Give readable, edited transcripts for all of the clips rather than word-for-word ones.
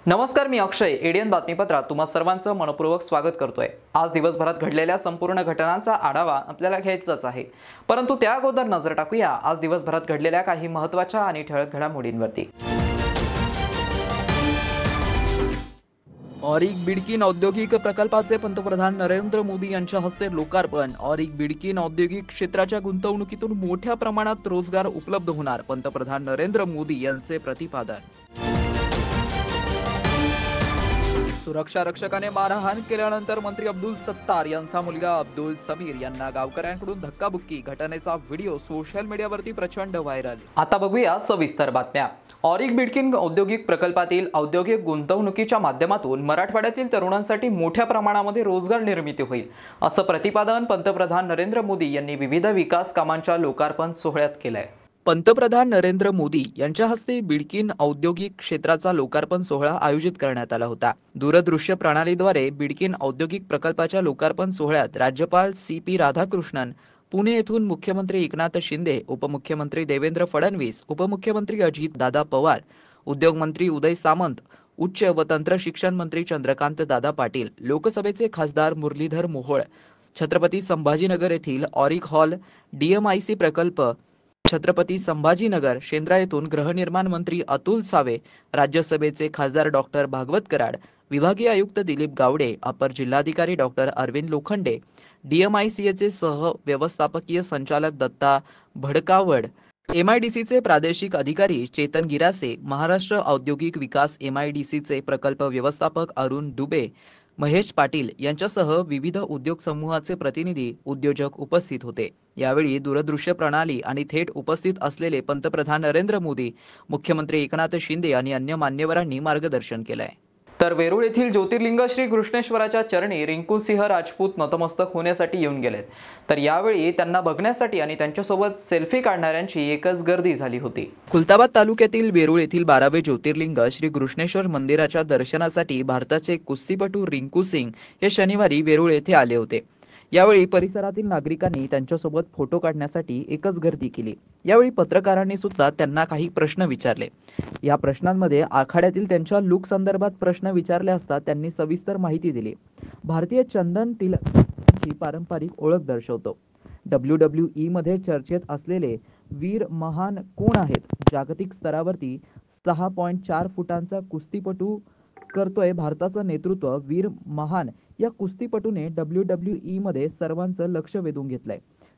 नमस्कार, मी अक्षय. एडीएन बातमीपत्रात तुम्हा सर्वांचं मनपूर्वक स्वागत करतोय. आज दिवसभरात घडलेल्या संपूर्ण घटनांचा आढावा आपल्याला घ्यायचाच आहे, परंतु त्या अगोदर नजर टाकूया आज दिवसभरात घडलेल्या काही महत्त्वाच्या आणि ठळक घडामोडींवरती. ऑरिक बिडकीन औद्योगिक प्रकल्पाचे पंतप्रधान नरेंद्र मोदी यांच्या हस्ते लोकार्पण. ऑरिक बिडकीन औद्योगिक क्षेत्राच्या गुंतवणुकीतून मोठ्या प्रमाणात रोजगार उपलब्ध होणार, पंतप्रधान नरेंद्र मोदी यांचे प्रतिपादन. सुरक्षा रक्षकाने मारहाण केल्यानंतर मंत्री अब्दुल सत्तार यांचा मुलगा अब्दुल समीर यांना गावकऱ्यांकडून धक्काबुक्की. घटनेचा व्हिडिओ सोशल मीडियावरती प्रचंड व्हायरल. आता बघूया सविस्तर बातम्या. ऑरिक बिडकीन औद्योगिक प्रकल्पातील औद्योगिक गुंतवणुकीच्या माध्यमातून मराठवाड्यातील तरुणांसाठी मोठ्या प्रमाणामध्ये रोजगार निर्मिती होईल, असं प्रतिपादन पंतप्रधान नरेंद्र मोदी यांनी विविध विकास कामांच्या लोकार्पण सोहळ्यात केलंय. पंतप्रधान नरेंद्र मोदी यांच्या हस्ते बिडकीन औद्योगिक क्षेत्राचा लोकार्पण सोहळा आयोजित करण्यात आला होता. दूरदृश्य प्रणालीद्वारे बिडकीन औद्योगिक प्रकल्पाच्या लोकार्पण सोहळ्यात राज्यपाल CP राधाकृष्णन, पुणे येथून मुख्यमंत्री एकनाथ शिंदे, उपमुख्यमंत्री देवेंद्र फडणवीस, उपमुख्यमंत्री अजित दादा पवार, उद्योग मंत्री उदय सामंत, उच्च व तंत्र शिक्षण मंत्री चंद्रकांत दादा पाटील, लोकसभेचे खासदार मुरलीधर मोहोळ, छत्रपती संभाजीनगर येथील ऑरिक हॉल DMIC प्रकल्प, छत्रपती संभाजीनगर शेंद्रा येथून गृहनिर्माण मंत्री अतुल सावे, राज्यसभेचे खासदार डॉक्टर भागवत कराड, विभागीय आयुक्त दिलीप गावडे, अपर जिल्हाधिकारी डॉक्टर अरविंद लोखंडे, DMICचे सह व्यवस्थापकीय संचालक दत्ता भडकावड, MIDCचे प्रादेशिक अधिकारी चेतन गिरासे, महाराष्ट्र औद्योगिक विकास MIDCचे प्रकल्प व्यवस्थापक अरुण दुबे, महेश पाटील यांच्यासह विविध उद्योग समूहाचे प्रतिनिधी, उद्योजक उपस्थित होते. यावेळी दूरदृश्य प्रणाली आणि थेट उपस्थित असलेले पंतप्रधान नरेंद्र मोदी, मुख्यमंत्री एकनाथ शिंदे आणि अन्य मान्यवरांनी मार्गदर्शन केलंय. तर वेरूळ येथील ज्योतिर्लिंग श्री कृष्णेश्वराच्या चरणी रिंकू सिंह राजपूत नतमस्तक होण्यासाठी येऊन गेलेत. तर यावेळी त्यांना बघण्यासाठी आणि त्यांच्यासोबत सेल्फी काढणाऱ्यांची एकच गर्दी झाली होती. खुलताबाद तालुक्यातील वेरूळ येथील 12वे ज्योतिर्लिंग श्री कृष्णेश्वर मंदिराच्या दर्शनासाठी भारताचे कुस्तीपटू रिंकू सिंग हे शनिवारी वेरूळ येथे आले होते. यावेळी परिसरातील नागरिकांनी त्यांच्यासोबत फोटो काढण्यासाठी एकच गर्दी केली. यावेळी पत्रकारांनी सुद्धा त्यांना काही प्रश्न विचारले. या प्रश्नांमध्ये आखाड्यातील त्यांच्या लुक संदर्भात प्रश्न विचारले असता त्यांनी सविस्तर माहिती दिली. भारतीय चंदन तिलकाची पारंपरिक ओळख दर्शवतो. WWE मध्ये चर्चेत असलेले वीर महान कोण आहेत? जागतिक स्तरावरती 6.4 फुटांचा कुस्तीपटू करतोय भारताचं नेतृत्व. वीर महान या कुस्तीपटूने WWE मध्ये सर्वांचं लक्ष वेधून घेतलंय.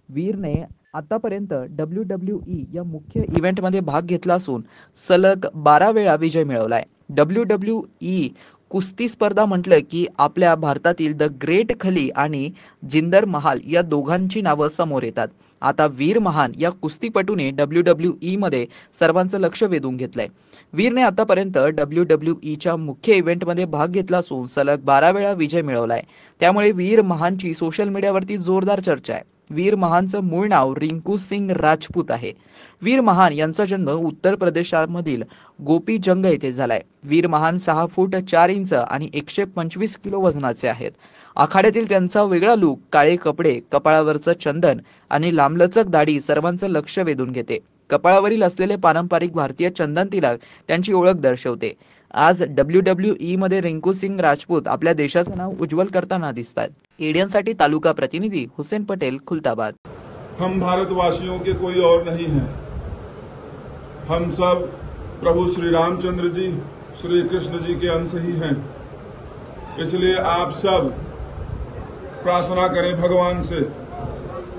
वीरने आतापर्यंत WWE या मुख्य इव्हेंटमध्ये भाग घेतला असून सलग 12 वेळा विजय मिळवलाय. WWE कुस्ती स्पर्धा म्हटलं की आपल्या भारतातील द ग्रेट खली आणि जिंदर महाल या दोघांची नावं समोर येतात. आता वीर महान या कुस्तीपटूने WWE मध्ये सर्वांचं लक्ष वेधून घेतलंय. वीरने आतापर्यंत WWEच्या मुख्य इव्हेंटमध्ये भाग घेतला असून सलग 12 वेळा विजय मिळवलाय. त्यामुळे वीर महानची सोशल मीडियावरती जोरदार चर्चा आहे. वीर महानचं मूळ नाव रिंकू सिंग राजपूत आहे. वीर महान यांचा जन्म उत्तर प्रदेशामधील गोपीजंग येथे झालाय. वीर महान 6 फूट 4 इंच आणि 125 किलो वजनाचे आहेत. आखाड्यातील त्यांचा वेगळा लूक, काळे कपडे, कपाळावरचं चंदन आणि लांबलचक दाढी सर्वांचं लक्ष वेधून घेते. कपाळावरील असलेले पारंपरिक भारतीय चंदन तिलक त्यांची ओळख दर्शवते. आज WWE मध्ये रिंकू सिंग राजपूत आपल्या देशाचं नाव उज्ज्वल करताना दिसतात. एडियनसाठी तालुका प्रतिनिधी हुसेन पटेल, खुलताबाद. हम भारतवासियों के कोई और नहीं हैं. हम सब प्रभु श्री रामचंद्र जी, श्री कृष्ण जी के अंश ही हैं. इसलिए आप सब प्रार्थना करें भगवान से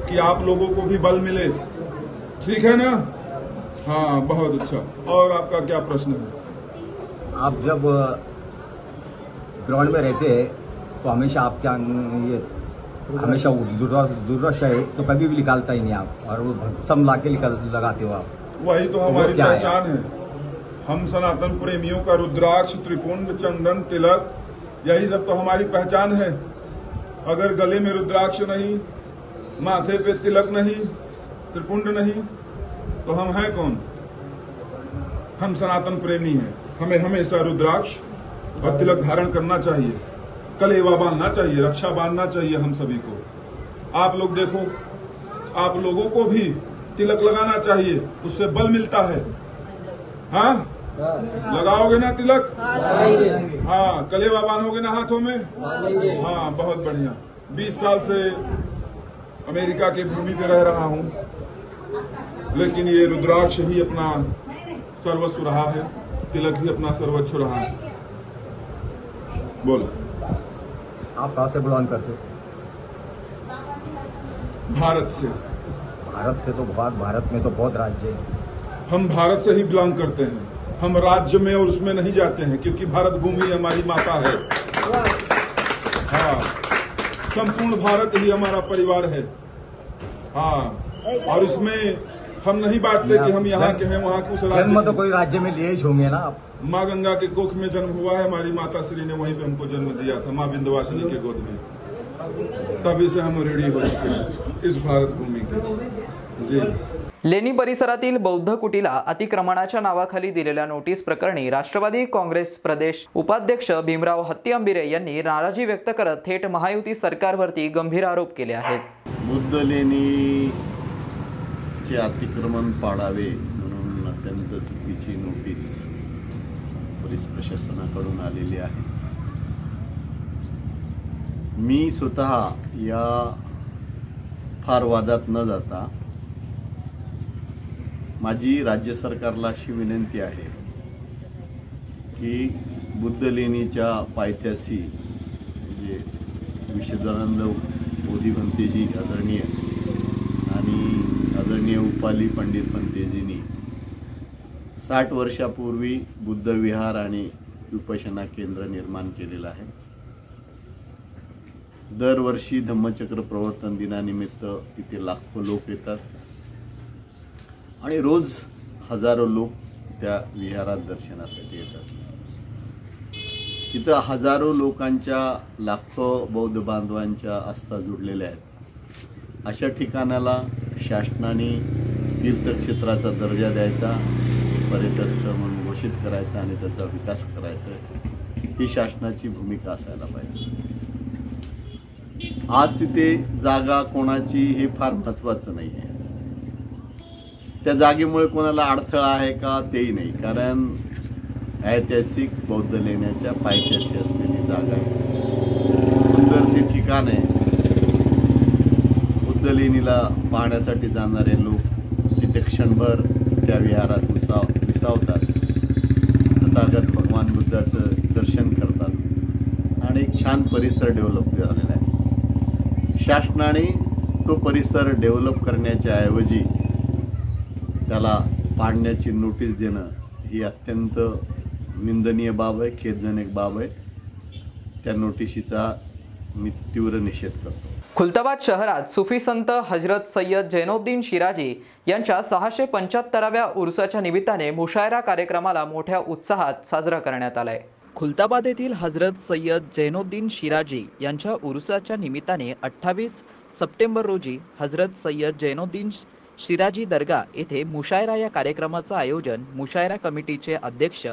कि आप लोगों को भी बल मिले. ठीक है ना? हाँ, बहुत अच्छा. और आपका क्या प्रश्न है? आप जब ग्राउंड में रहते हैं तो हमेशा आपके ये हमेशा दुर्दशा है तो कभी भी निकालता ही नहीं आप, और वो भस्म लाके लगाते हो आप. वही तो हमारी पहचान है. हम सनातन प्रेमियों का रुद्राक्ष, त्रिपुंड, चंदन, तिलक, यही सब तो हमारी पहचान है. अगर गले में रुद्राक्ष नहीं, माथे पे तिलक नहीं, त्रिपुंड नहीं, तो हम हैं कौन? हम सनातन प्रेमी हैं। हमें हमेशा रुद्राक्ष और तिलक धारण करना चाहिए, कलेवा बांधना चाहिए, रक्षा बांधना चाहिए हम सभी को। आप लोग देखो, आप लोगों को भी तिलक लगाना चाहिए, उससे बल मिलता है। हाँ, लगाओगे ना तिलक? हाँ, कलेवा बांधोगे ना हाथों में? हाँ, बहुत बढ़िया। 20 साल से अमेरिका की भूमि पे रह रहा हूं, लेकिन ये रुद्राक्ष ही अपना सर्वस्व रहा है, तिलक ही अपना सर्वस्व रहा है। बोलो, आप कहाँ से बिलोंग करते? भारत से। भारत से तो भारत में तो बहुत राज्य है। हम भारत से ही बिलोंग करते हैं। हम राज्य में और उसमें नहीं जाते हैं, क्योंकि भारत भूमि हमारी माता है। हाँ, संपूर्ण भारत ही हमारा परिवार है। हाँ, और इसमें हम नहीं बांटते कि हम यहाँ के हैं, वहाँ के उस राज्य जन्म तो कोई राज्य में लिए ही होंगे ना आप? माँ गंगा के कोख में जन्म हुआ है, हमारी माता श्री ने वहीं पे हमको जन्म दिया था, माँ विंध्यवासिनी के गोद में। तभी से हम ऋणी हो चुके हैं इस भारत भूमि के। जी। लेणी परिसरातील बौद्ध कुटीला अतिक्रमणाच्या नावाखाली दिलेल्या नोटीस प्रकरणी राष्ट्रवादी काँग्रेस प्रदेश उपाध्यक्ष भीमराव हत्तीआंबिरे यांनी नाराजी व्यक्त करत थेट महायुती सरकारवरती गंभीर आरोप केले आहेत। बुद्ध लेणीचे अतिक्रमण पाडावे म्हणून अत्यंत चुकीची नोटीस पोलीस प्रशासनाकडून आलेली आहे। मी स्वतः या फार वादात न जाता माझी राज्य सरकारला अशी विनंती आहे की बुद्ध लेणीच्या पायथ्याशी म्हणजे विश्वदानंद बोधिभंतेजी आदरणीय आणि आदरणीय उपाली पंडित पंतेजींनी 60 वर्षापूर्वी बुद्ध विहार आणि विपश्यना केंद्र निर्माण केलेलं आहे। दरवर्षी धम्मचक्र प्रवर्तन दिनानिमित्त तिथे लाखो लोक येतात आणि रोज हजारो लोक त्या विहारात दर्शनासाठी येतात। तिथं हजारो लोकांच्या, लाखो बौद्ध बांधवांच्या आस्था जुडलेल्या आहेत। अशा ठिकाणाला शासनाने तीर्थक्षेत्राचा दर्जा द्यायचा, पर्यटन स्थळ म्हणून घोषित करायचा आणि त्याचा विकास करायचा, ही शासनाची भूमिका असायला पाहिजे। आज तिथे जागा कोणाची हे फार महत्त्वाचं नाही आहे। त्या जागेमुळे कोणाला अडथळा आहे का तेही नाही, कारण ऐतिहासिक बौद्ध लेण्याच्या पायथ्याशी असलेली जागा आहे, सुंदर ते ठिकाण आहे। बुद्ध लेणीला पाहण्यासाठी जाणारे लोक तिथे क्षणभर त्या विहारात विसावतात, तथागत भगवान बुद्धाचं दर्शन करतात आणि एक छान परिसर डेव्हलप झालेला आहे। शासनाने तो परिसर डेव्हलप करण्याच्या ऐवजी त्याला पाडण्याची नोटीस देणं ही अत्यंत निंदनीय बाब आहे, खेदजनक बाब आहे। त्या नोटिशीचा मी तीव्र निषेध करतो। खुलताबाद शहरात सुफी संत हजरत सय्यद जैनुद्दीन शिराजी यांच्या 675व्या उर्साच्या निमित्ताने मुशायरा कार्यक्रमाला मोठ्या उत्साहात साजरा करण्यात आलाय। खुलताबाद येथील हजरत सय्यद जैनुद्दीन शिराजी यांच्या उरुसाच्या निमित्ताने 28 सप्टेंबर रोजी हजरत सय्यद जैनुद्दीन शिराजी दर्गा येथे मुशायरा या कार्यक्रमाचं आयोजन मुशायरा कमिटीचे अध्यक्ष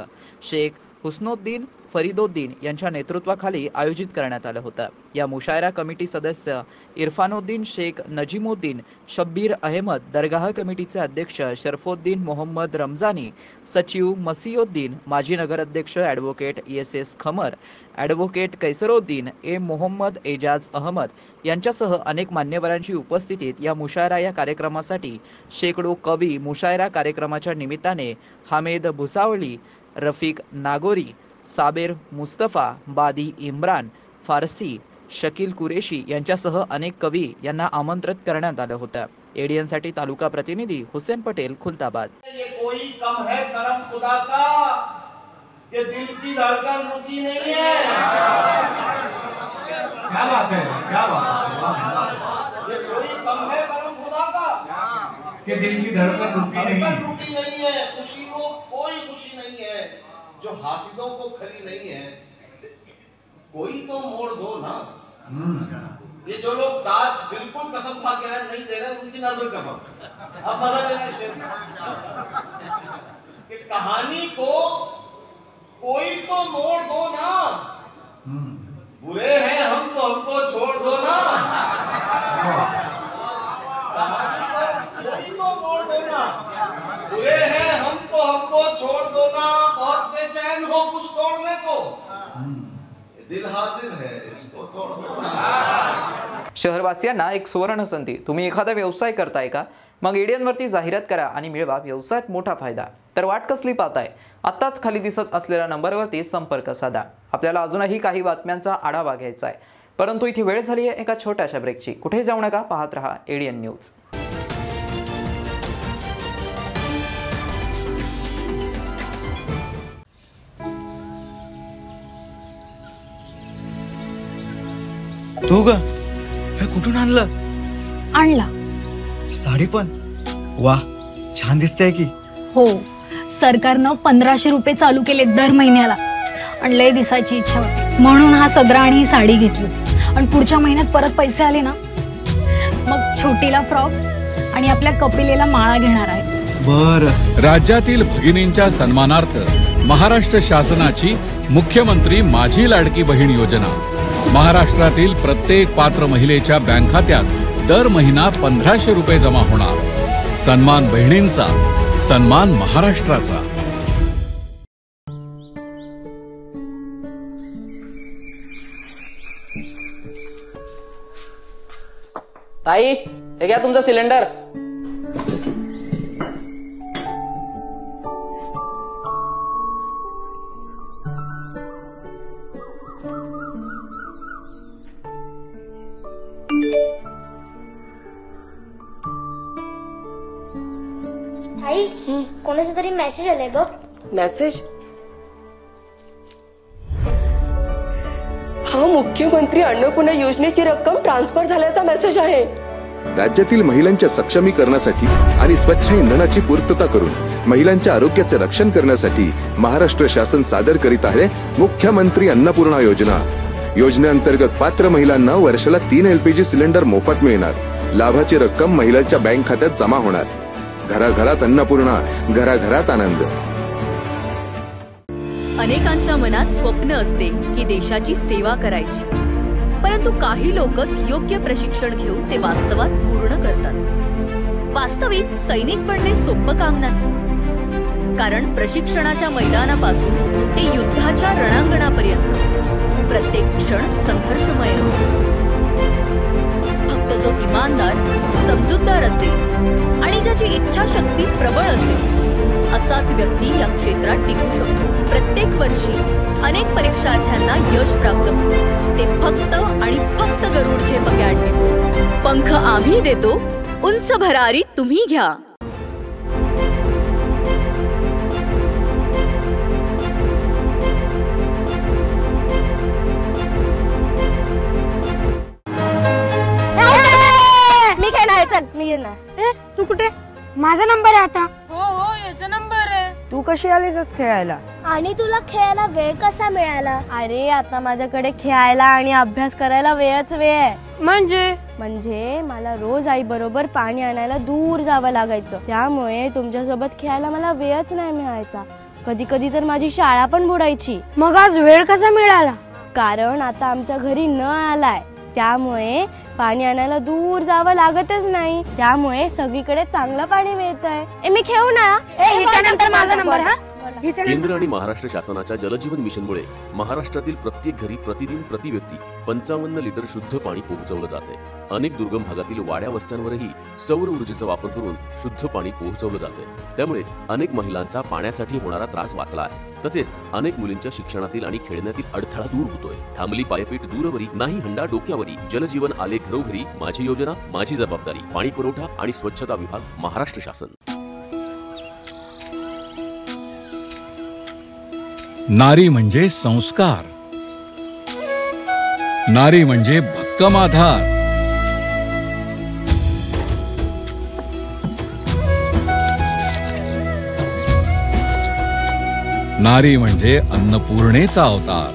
शेख हुस्नुद्दीन फरीदुद्दीन यांच्या नेतृत्वाखाली आयोजित करण्यात आलं होतं। या मुशायरा कमिटी सदस्य इरफानुद्दीन शेख नजीमुद्दीन शब्बीर अहमद, दरगाह कमिटीचे अध्यक्ष शरफुद्दीन मोहम्मद रमजानी, सचिव मसीउद्दीन, माजी नगराध्यक्ष advocate ESS Khamar, advocate Kaisaruddin, Mohammad Ejaz Ahmed यांच्यासह अनेक मान्यवरांची उपस्थितीत या मुशायरा या कार्यक्रमासाठी शेकडो कवी मुशायरा कार्यक्रमाच्या निमित्ताने हामेद भुसावळी, रफिक नागोरी, साबेर मुस्तफा, बादी इम्रान, फारसी, शकील कुरेशी यांच्यासह अनेक कवी यांना आमंत्रित करण्यात आलं होतं। एडीएनसाठी तालुका प्रतिनिधी हुसेन पटेल, खुलताबाद। ये कोई कम है करम खुदा का, ये दिल की धड़कन रुकी नहीं है। क्या बात है, क्या बात है। ये कोई कम है करम खुदा का, कि दिल की धड़कन रुकी नहीं है। खुशी को कोई खुशी नहीं है जो हासिदों को खली नहीं है। कोई तो मोड़ दो ना। ये जो लोग दाद बिल्कुल कसम फलसफा क्या है नहीं दे रहे, उनकी नजर का फर्क। अब मजा लेना शेर कि कहानी को कोई तो मोड़ दो ना, बुरे हैं हम तो हमको छोड़ दो ना, कहानी को कोई तो मोड़ दो ना, बुरे हैं हम तो हमको छोड़ दो ना, बहुत बेचैन हो कुछ तोड़ने को, दिल हाजिर है इसको तोड़ दो ना। शहरवासियांना एक सुवर्ण संधी, तुम्ही एखादा व्यवसाय करताय का? मग एडियनवरती जाहिरात करा आणि मिळवा व्यवसायात मोठा फायदा। तर वाट कसली पाहताय? आत्ताच खाली दिसत असलेल्या नंबरवरती संपर्क साधा। आपल्याला अजूनही काही बातम्यांचा आढावा घ्यायचा आहे, परंतु इथे वेळ झाली आहे एका छोट्याशा ब्रेकची। कुठे जाऊ नका, पाहत रहा एडियन न्यूज। तू ग हे कुठून आणला साडी पण वाह छान दिसते की। हो, सरकारनं 1500 रुपये चालू केले दर महिन्याला आणि लय दिसायची इच्छा होती म्हणून हा सदरा आणि ही साडी घेतली आणि पुढच्या महिन्यात परत पैसे आले ना मग छोटीला फ्रॉक आणि आपल्या कपिलेला माळा घेणार आहे। बर, राज्यातील भगिनींच्या सन्मानार्थ महाराष्ट्र शासनाची मुख्यमंत्री माझी लाडकी बहीण योजना महाराष्ट्रातील प्रत्येक पात्र महिलेच्या बँक खात्यात दर महिना 1500 रुपये जमा होणार। सन्मान बहिणींचा, सन्मान महाराष्ट्राचा। ताई, हे घ्या तुमचा सिलेंडर। आई, कोणाचा तरी मेसेज आलाय बघ। मेसेज? हा मुख्यमंत्री अन्नपूर्णा योजनेची रक्कम ट्रान्सफर झाल्याचा मेसेज आहे। राज्यातील महिलांच्या सक्षमीकरणासाठी आणि स्वच्छ इंधनाची पूर्तता करून महिलांच्या आरोग्याचे रक्षण करण्यासाठी महाराष्ट्र शासन सादर करीत आहे मुख्यमंत्री अन्नपूर्णा योजना। योजनेअंतर्गत पात्र महिलांना वर्षाला 3 LPG सिलेंडर मोफत मिळणार। लाभाची रक्कम महिलांच्या बँक खात्यात जमा होणार। घराघरात अन्नपूर्णा, घराघरात आनंद। अनेकांच्या मनात स्वप्न असते की देशाची सेवा करायची, परंतु काही लोकच योग्य प्रशिक्षण घेऊन ते वास्तवात पूर्ण करतात। वास्तविक सैनिक बनणे सोपं काम नाही, कारण प्रशिक्षणाच्या मैदानापासून ते युद्धाच्या रणांगणापर्यंत प्रत्येक क्षण संघर्षमय असतो। फक्त जो इमानदार, समजूतदार असेल आणि ज्याची इच्छाशक्ती प्रबळ असेल असाच व्यक्ती या क्षेत्रात टिकू शकतो। प्रत्येक वर्षी अनेक परीक्षार्थ्यांना यश प्राप्त होते, ते फक्त आणि फक्त गरुडचे अकॅडमी। पंख आम्ही देतो, उंच भरारी तुम्ही घ्या। मी खेळणार, चल मी घेणार। तू कुठे? माझा नंबर आहे आता। हो हो, याचा नंबर आहे। तू कशी आलीस खेळायला? आणि तुला खेळायला वेळ कसा मिळाला? अरे आता माझ्याकडे खेळायला आणि अभ्यास करायला वेळच वेळ आहे। म्हणजे मला रोज आई बरोबर पाणी आणायला दूर जावं लागायचं, त्यामुळे तुमच्यासोबत खेळायला मला वेळच नाही मिळायचा। कधी कधी तर माझी शाळा पण बुडायची। मग आज वेळ कसा मिळाला? कारण आता आमच्या घरी नळ आलाय, त्यामुळे पाणी आणायला दूर जावं लागतच नाही, त्यामुळे सगळीकडे चांगलं पाणी मिळतंय। मी खेळू ना? हिच्यानंतर माझा नंबर। हा, केंद्र आणि महाराष्ट्र शासनाच्या जलजीवन मिशनमुळे महाराष्ट्रातील प्रत्येक घरी प्रतिदिन प्रति व्यक्ती 55 लिटर शुद्ध पाणी पोहोचवलं जाते। अनेक दुर्गम भागातील वाड्या वस्त्यांवरही सौर ऊर्जेचा वापर करून शुद्ध पाणी पोहोचवलं जाते, त्यामुळे अनेक महिलांचा पाण्यासाठी होणारा त्रास वाचला आहे। तसेच अनेक मुलींच्या शिक्षणातील आणि खेळण्यातील अडथळा दूर होतोय। थांबली पायपीट दूरवरी, नाही हंडा डोक्यावरी, जलजीवन आले घरोघरी, माझी योजना माझी जबाबदारी। पाणी पुरवठा आणि स्वच्छता विभाग, महाराष्ट्र शासन। नारी म्हणजे संस्कार, नारी म्हणजे भक्कम आधार, नारी म्हणजे अन्नपूर्णेचा अवतार,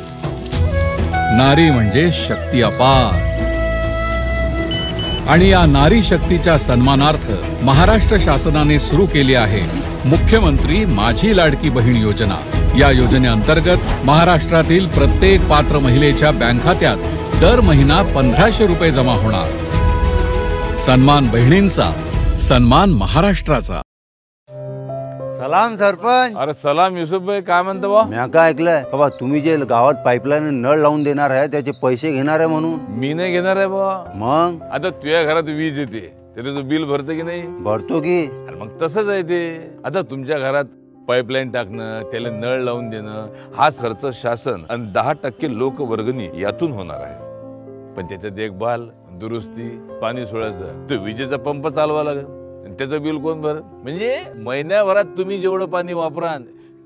नारी म्हणजे शक्ती अपार, आणि या नारी शक्तीच्या सन्मानार्थ महाराष्ट्र शासनाने सुरू केली आहे मुख्यमंत्री माझी लाडकी बहीण योजना। या योजनेअंतर्गत महाराष्ट्रातील प्रत्येक पात्र महिलेच्या बँक खात्यात दर महिना 1500 रुपये जमा होणार। सन्मान बहिणींचा, सन्मान महाराष्ट्राचा। सलाम सरपंच। अरे सलाम युसुफ भाई, काय म्हणतो बा? मी काय ऐकलंय बाबा, तुम्ही जे गावात पाईपलाईन नळ लावून देणार आहे त्याचे पैसे घेणार आहे म्हणून। मी नाही घेणार आहे बा। मग आता तुझ्या घरात वीज येते, त्याचं बिल भरते की नाही? भरतो की। अरे मग तसंच आहे ते। आता तुमच्या घरात पाईपलाईन टाकणं, त्याला नळ लावून देणं, हाच खर्च शासन आणि 10% लोकवर्गणी यातून होणार आहे। पण त्याच्या देखभाल, दुरुस्ती, पाणी सोडायचं, तो विजेचा पंप चालवा लागेल, त्याचं बिल कोण भरत? म्हणजे महिन्याभरात तुम्ही जेवढं पाणी वापराल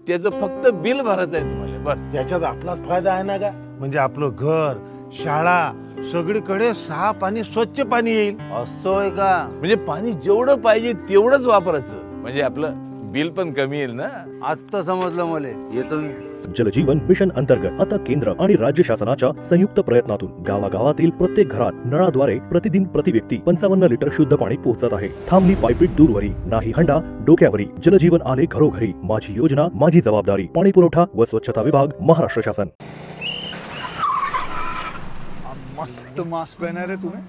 त्याचं फक्त बिल भरायचं आहे तुम्हाला, बस। याच्यात आपलाच फायदा आहे ना का? म्हणजे आपलं घर, शाळा, सगळीकडे साफ आणि स्वच्छ पाणी येईल। असं आहे का? म्हणजे पाणी जेवढं पाहिजे तेवढंच वापरायचं, म्हणजे आपलं बिल पण कमी येईल ना। आता समजलं मला, येतो मी। जलजीवन मिशन अंतर्गत आता केंद्र आणि राज्य शासनाच्या संयुक्त प्रयत्नातून गावागावातील प्रत्येक घरात नळाद्वारे प्रतिदिन प्रति व्यक्ती 55 लिटर शुद्ध पाणी पोहोचत आहे। थांबली पायपीट दूरवरी, नाही हंडा डोक्यावरी। जलजीवन आले घरोघरी, माझी योजना माझी जबाबदारी। पाणी पुरवठा व स्वच्छता विभाग, महाराष्ट्र शासन। मस्त मास्क पहना है तुम्हें।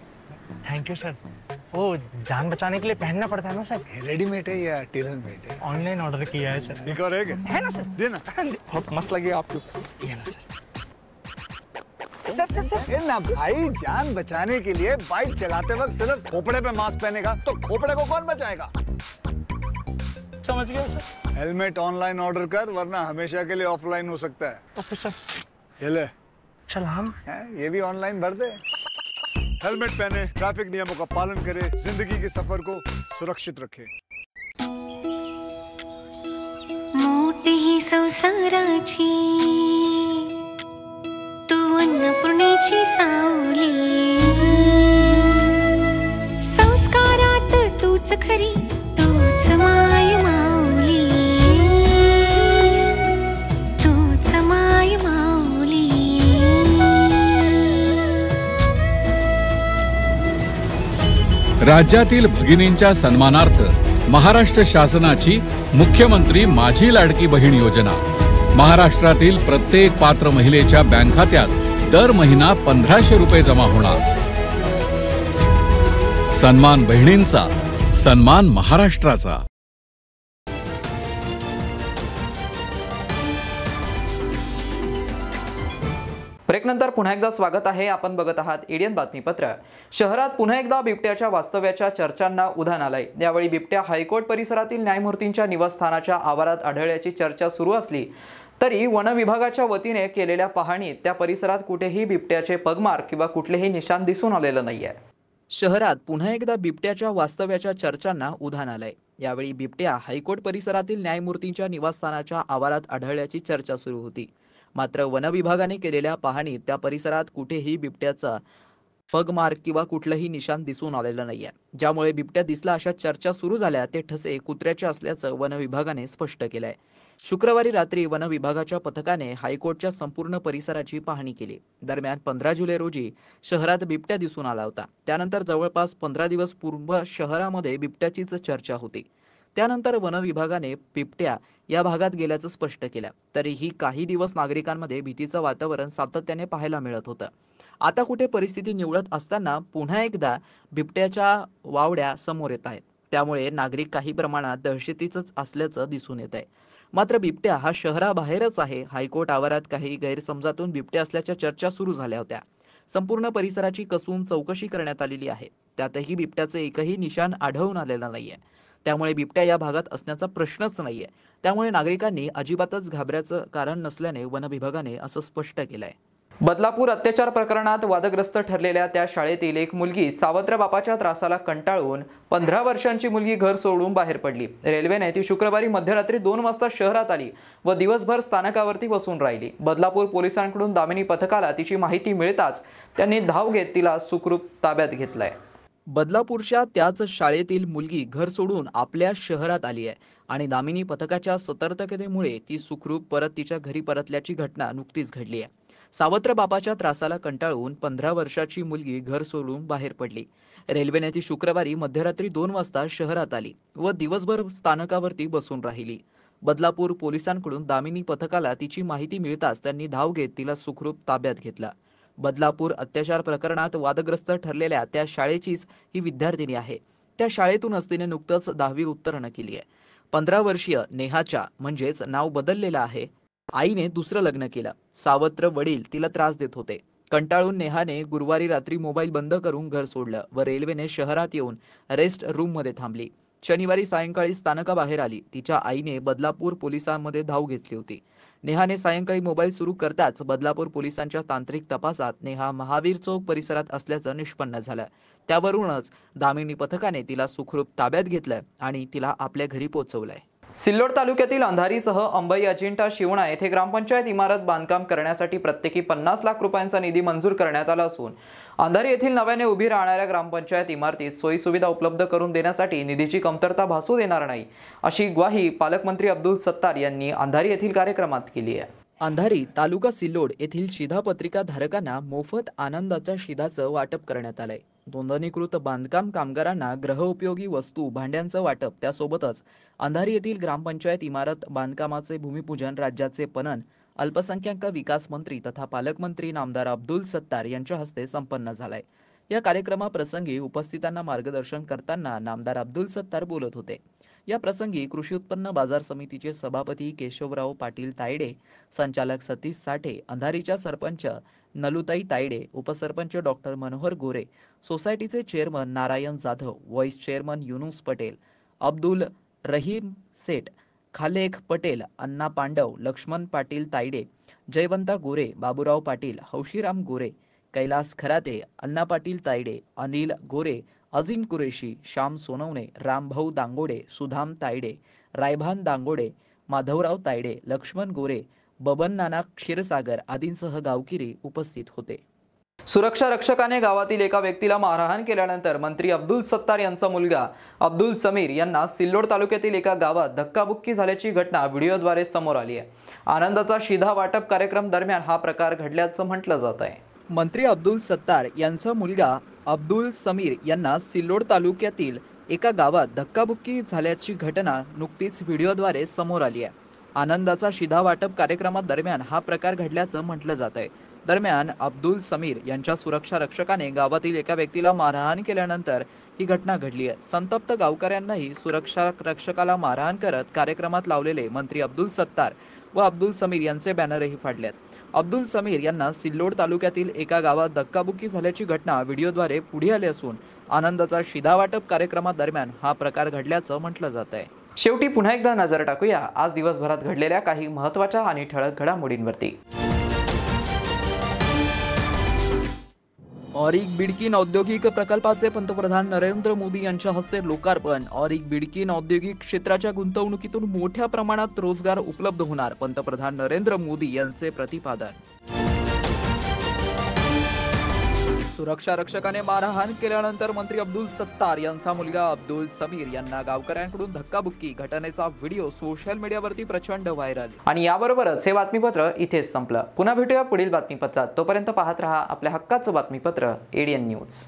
Thank you sir. वो जान बचाने के लिए पहनना पड़ता है ना सर। रेडीमेड है या टेलर मेड है? ऑनलाइन ऑर्डर किया है सर। एक और है ना सर? देना। बहुत मस्त लगे आपको। ये ना सर। सर ना भाई, जान बचाने के लिए बाइक चलाते वक्त सिर्फ खोपड़े पे मास्क पहनेगा तो खोपड़े को कौन बचाएगा? समझ गया सर। हेलमेट ऑनलाइन ऑर्डर कर, वरना हमेशा के लिए ऑफलाइन हो सकता है। Okay sir. ये ले। चल हम ये भी ऑनलाइन भर दे। हेलमेट पहने, ट्रैफिक नियमों का पालन करे, जिंदगी के सफर को सुरक्षित रखे। मोठी ही संसाराची तू अन्नपूर्णेची सावली, संस्कारात तूच खरी, तूच माय माऊली, तूच माय माऊली। राज्यातील भगिनींच्या सन्मानार्थ महाराष्ट्र शासनाची मुख्यमंत्री माझी लाडकी बहीण योजना। महाराष्ट्रातील प्रत्येक पात्र महिलेच्या बँक खात्यात दर महिना 1500 रुपये जमा होणार। सन्मान बहिणींचा, सन्मान महाराष्ट्राचा। ब्रेकनंतर पुन्हा एकदा स्वागत आहे। आपण बघत आहात एडीएन बातमीपत्र। शहरात पुन्हा एकदा बिबट्याच्या वास्तव्याच्या चर्चांना उधाण आलंय। यावेळी बिबट्या हायकोर्ट परिसरातील न्यायमूर्तींच्या निवासस्थानाच्या आवारात आढळल्याची चर्चा सुरू असली तरी वन विभागाच्या वतीने केलेल्या पाहणीत त्या परिसरात कुठेही बिबट्याचे पगमार्क किंवा कुठलेही निशाण दिसून आलेलं नाहीये। शहरात पुन्हा एकदा बिबट्याच्या वास्तव्याच्या चर्चांना उधाण आलंय। यावेळी बिबट्या हायकोर्ट परिसरातील न्यायमूर्तींच्या निवासस्थानाच्या आवारात आढळल्याची चर्चा सुरू होती। मात्र वन विभागाने केलेल्या पाहणीत त्या परिसरात कुठेही बिबट्याचा फग मार्क किंवा कुठलंही निशाण दिसून आलेलं नाहीये। ज्यामुळे बिबट्या दिसला अशा चर्चा सुरू झाल्या ते ठसे कुत्र्याचे असल्याचं वन विभागाने स्पष्ट केलंय। शुक्रवारी रात्री वन विभागाच्या पथकाने हायकोर्टच्या संपूर्ण परिसराची पाहणी केली। दरम्यान 15 जुलै रोजी शहरात बिबट्या दिसून आला होता। त्यानंतर जवळपास 15 दिवस पूर्व शहरामध्ये बिबट्याचीच चर्चा होती। त्यानंतर वन विभागाने बिबट्या या भागात गेल्याचं स्पष्ट केलं। तरीही काही दिवस नागरिकांमध्ये भीतीचं वातावरण सातत्याने पाहायला मिळत होतं। आता कुठे परिस्थिती निवळत असताना पुन्हा एकदा बिबट्याच्या वावड्या समोर येत आहेत। त्यामुळे नागरिक काही प्रमाणात दहशतीच असल्याचं दिसून येत आहे। मात्र बिबट्या हा शहराबाहेरच आहे। हायकोर्ट आवारात काही गैरसमजातून बिबट्या असल्याच्या चर्चा सुरू झाल्या होत्या। संपूर्ण परिसराची कसून चौकशी करण्यात आलेली आहे। त्यातही बिबट्याचे एकही निशाण आढळून आलेलं नाहीये। त्यामुळे बिबट्या या भागात असण्याचा प्रश्नच नाहीये। त्यामुळे नागरिकांनी अजिबातच घाबरायचं कारण नसल्याने वन विभागाने असं स्पष्ट केलंय। बदलापूर अत्याचार प्रकरणात वादग्रस्त ठरलेल्या त्या शाळेतील एक मुलगी सावत्र बापाच्या त्रासाला कंटाळून 15 वर्षांची मुलगी घर सोडून बाहेर पडली। रेल्वेने ती शुक्रवारी मध्यरात्री 2 वाजता शहरात आली व दिवसभर स्थानकावरती बसून राहिली। बदलापूर पोलिसांकडून दामिनी पथकाला तिची माहिती मिळताच त्यांनी धाव घेत तिला सुखरूप ताब्यात घेतलंय। बदलापूरच्या त्याच शाळेतील मुलगी घर सोडून आपल्या शहरात आली आहे आणि दामिनी पथकाच्या सतर्कतेमुळे ती सुखरूप परत तिच्या घरी परतल्याची घटना नुकतीच घडली आहे। सावत्र बापाच्या त्रासाला कंटाळून 15 वर्षाची मुलगी घर सोडून बाहेर पडली. रेल्वेने ती शुक्रवारी मध्यरात्री 2 वाजता शहरात आली व दिवसभर स्थानकावरती बसून राहिली. बदलापूर पोलिसांकडून दामिनी पथकाला तिची माहिती मिळताच त्यांनी धाव घेत तिला सुखरूप ताब्यात घेतला. बदलापूर अत्याचार प्रकरणात वादग्रस्त ठरलेल्या त्या शाळेचीच ही विद्यार्थिनी आहे. त्या शाळेतूनच तिने नुकतंच 10वी उत्तीर्ण केली आहे. 15 वर्षीय नेहाच्या म्हणजेच नाव बदललेलं आहे. आईने दुसरं लग्न केलं. सावत्र वडील तिला त्रास देत होते. कंटाळून नेहाने गुरुवारी रात्री मोबाईल बंद करून घर सोडलं व रेल्वेने शहरात येऊन रेस्ट रूममध्ये थांबली. शनिवारी सायंकाळी स्थानकाबाहेर आली. तिच्या आईने बदलापूर पोलिसांमध्ये धाव घेतली होती. नेहाने सायंकाळी मोबाईल सुरू करताच बदलापूर पोलिसांच्या तांत्रिक तपासात नेहा महावीर चौक परिसरात असल्याचं निष्पन्न झालं. त्यावरूनच दामिनी पथकाने तिला सुखरूप ताब्यात घेतलं आणि तिला आपल्या घरी पोहोचवलंय. सिल्लोड तालुक्यातील अंधारीसह अंबई, अजिंठा, शिवणा येथे ग्रामपंचायत इमारत बांधकाम करण्यासाठी प्रत्येकी 50 लाख रुपयांचा निधी मंजूर करण्यात आला असून अंधारी येथील नव्याने उभी राहणाऱ्या ग्रामपंचायत इमारतीत सोयी सुविधा उपलब्ध करून देण्यासाठी निधीची कमतरता भासू देणार नाही, अशी ग्वाही पालकमंत्री अब्दुल सत्तार यांनी अंधारी येथील कार्यक्रमात केली आहे. अंधारी तालुका सिल्लोड येथील शिधापत्रिका धारकांना मोफत आनंदाच्या शिधाचं वाटप करण्यात आलंय. नोंदणीकृत बांधकाम कामगारांना गृहोपयोगी वस्तू, भांड्यांचं वाटप, त्यासोबतच अंधारी येथील ग्रामपंचायत इमारत बांधकामाचे भूमिपूजन राज्याचे पणन, अल्पसंख्याक विकास मंत्री तथा पालकमंत्री नामदार अब्दुल सत्तार यांच्या हस्ते संपन्न झालाय. या कार्यक्रमाप्रसंगी उपस्थितांना मार्गदर्शन करताना नामदार अब्दुल सत्तार बोलत होते. या प्रसंगी कृषी उत्पन्न बाजार समितीचे सभापती केशवराव पाटील तायडे, संचालक सतीश साठे, अंधारीच्या सरपंच नलुताई तायडे, उपसरपंच डॉक्टर मनोहर गोरे, सोसायटीचे chairman Narayan Jadhav, vice chairman Yunus Patel, Abdul Rahim Seth, Khalekh Patel, Anna Pandav, Laxman Patil Tayade, Jaywanta Gore, Baburao Patil, Haushiram Gore, Kailas Kharate, Anna Patil Tayade, Anil Gore, Azim Qureshi, Shyam Sonawane, Rambhau Dangode, Sudham Tayade, Raibhan Dangode, Madhavrao Tayade, Laxman Gore, Baban Nana Kshirsagar आदींसह गावकरी उपस्थित होते. सुरक्षा रक्षकाने गावातील एका व्यक्तीला मारहाण केल्यानंतर मंत्री अब्दुल सत्तार यांचा मुलगा अब्दुल समीर यांना सिल्लोड तालुक्यातील एका गावात धक्काबुक्की झाल्याची घटना व्हिडिओद्वारे समोर आली आहे. आनंदाचा शिधा वाटप कार्यक्रम दरम्यान हा प्रकार घडल्याचं म्हटलं जात आहे. मंत्री अब्दुल सत्तार यांचा मुलगा अब्दुल समीर यांना सिल्लोड तालुक्यातील एका गावात धक्काबुक्की झाल्याची घटना नुकतीच व्हिडिओद्वारे समोर आली आहे. आनंदाचा शिधा वाटप कार्यक्रमादरम्यान हा प्रकार घडल्याचं म्हटलं जात आहे. दरम्यान अब्दुल समीर यांच्या सुरक्षा रक्षकाने गावातील एका व्यक्तीला मारहाण केल्यानंतर ही घटना घडली आहे. संतप्त गावकऱ्यांनाही सुरक्षा रक्षकाला मारहाण करत कार्यक्रमात लावलेले मंत्री अब्दुल सत्तार व अब्दुल समीर यांचे बॅनरही फाडलेत. अब्दुल समीर यांना सिल्लोड तालुक्यातील एका गावात धक्काबुक्की झाल्याची घटना व्हिडिओद्वारे पुढे आली असून आनंदाचा शिधा वाटप कार्यक्रमादरम्यान हा प्रकार घडल्याचं म्हटलं जात आहे. शेवटी पुन्हा एकदा नजर टाकूया आज दिवसभरात घडलेल्या काही महत्त्वाच्या आणि ठळक घडामोडींवरती. ऑरिक बिडकीन औद्योगिक प्रकल्पाचे पंतप्रधान नरेंद्र मोदी यांच्या हस्ते लोकार्पण. ऑरिक बिडकीन औद्योगिक क्षेत्राच्या गुंतवणुकीतून मोठ्या प्रमाणात रोजगार उपलब्ध होणार, पंतप्रधान नरेंद्र मोदी यांचे प्रतिपादन. सुरक्षा रक्षकाने मारहाण केल्यानंतर मंत्री अब्दुल सत्तार यांचा मुलगा अब्दुल समीर यांना गावकऱ्यांकडून धक्काबुक्की, घटनेचा व्हिडिओ सोशल मीडियावरती प्रचंड व्हायरल. आणि याबरोबरच हे बातमीपत्र इथेच संपलं. पुन्हा भेटूया पुढील बातमीपत्रात. तोपर्यंत पाहत रहा आपल्या हक्काचं बातमीपत्र ADN न्यूज.